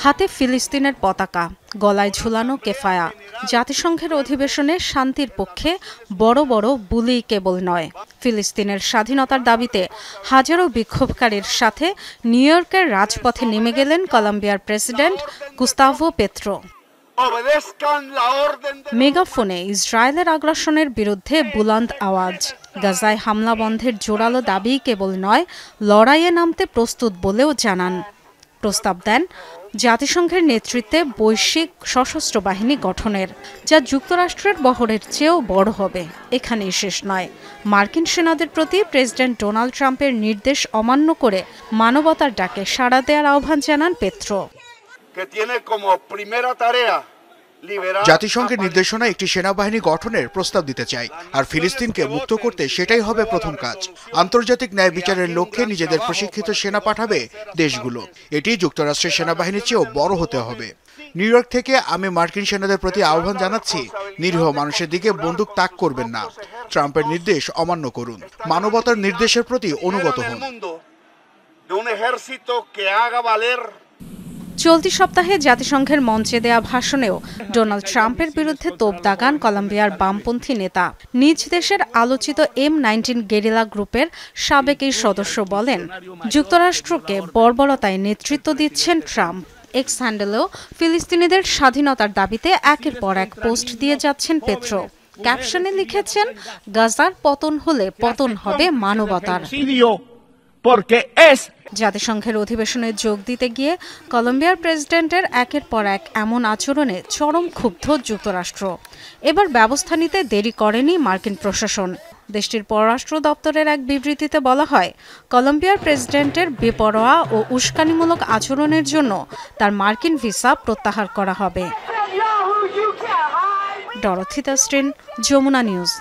হাতে ফিলিস্তিনের পতাকা, গলায় ঝুলানো কেফায়া। জাতিসংঘের অধিবেশনে শান্তির পক্ষে বড় বড় বুলি কেবল নয়, ফিলিস্তিনের স্বাধীনতার দাবিতে হাজারো বিক্ষোভকারীর সাথে নিউ ইয়র্কের রাজপথে নেমে গেলেন কলম্বিয়ার প্রেসিডেন্ট গুস্তাভো পেত্রো। মেগাফোনে ইসরায়েলের আগ্রাসনের বিরুদ্ধে বুলন্দ আওয়াজ। গাজায় হামলা বন্ধের জোরালো দাবি কেবল নয়, লড়াইয়ে নামতে প্রস্তুত বলেও জানান। প্রস্তাব দেন জাতিসংঘের নেতৃত্বে বৈশ্বিক সশস্ত্র বাহিনী গঠনের, যা যুক্তরাষ্ট্রের বহরের চেয়েও বড় হবে। এখানেই শেষ নয়, মার্কিন সেনাদের প্রতি প্রেসিডেন্ট ডোনাল্ড ট্রাম্পের নির্দেশ অমান্য করে মানবতার ডাকে সাড়া দেওয়ার আহ্বান জানান পেত্রো। জাতিসংঘের নির্দেশনা একটি সেনাবাহিনী গঠনের প্রস্তাব দিতে চাই, আর ফিলিস্তিনকে মুক্ত করতে সেটাই হবে প্রথম কাজ। আন্তর্জাতিক ন্যায় বিচারের লক্ষ্যে নিজেদের প্রশিক্ষিত সেনা পাঠাবে দেশগুলো। এটি যুক্তরাষ্ট্রের সেনাবাহিনীর চেয়েও বড় হতে হবে। নিউ ইয়র্ক থেকে আমি মার্কিন সেনাদের প্রতি আহ্বান জানাচ্ছি, নিরীহ মানুষের দিকে বন্দুক তাক করবেন না। ট্রাম্পের নির্দেশ অমান্য করুন, মানবতার নির্দেশের প্রতি অনুগত হন। চলতি সপ্তাহে জাতিসংঘের মঞ্চে দেয়া ভাষণেও ডোনাল্ড ট্রাম্পের বিরুদ্ধে তোপ দাগান কলম্বিয়ার বামপন্থী নেতা। নিজ দেশের আলোচিত M19 গেরিলা গ্রুপের সাবেক এই সদস্য বলেন, যুক্তরাষ্ট্রকে বর্বরতায় নেতৃত্ব দিচ্ছেন ট্রাম্প। এক্স হ্যান্ডেলেও ফিলিস্তিনিদের স্বাধীনতার দাবিতে একের পর এক পোস্ট দিয়ে যাচ্ছেন পেত্রো। ক্যাপশনে লিখেছেন, গাজার পতন হলে পতন হবে মানবতার। জাতিসংঘের অধিবেশনে যোগ দিতে গিয়ে কলম্বিয়ার প্রেসিডেন্টের একের পর এক এমন আচরণে চরম ক্ষুব্ধ যুক্তরাষ্ট্র। এবার ব্যবস্থা নিতে দেরি করেনি মার্কিন প্রশাসন। দেশটির পররাষ্ট্র দপ্তরের এক বিবৃতিতে বলা হয়, কলম্বিয়ার প্রেসিডেন্টের বেপরোয়া ও উস্কানিমূলক আচরণের জন্য তার মার্কিন ভিসা প্রত্যাহার করা হবে। Dorothy Tasrin, Jamuna news.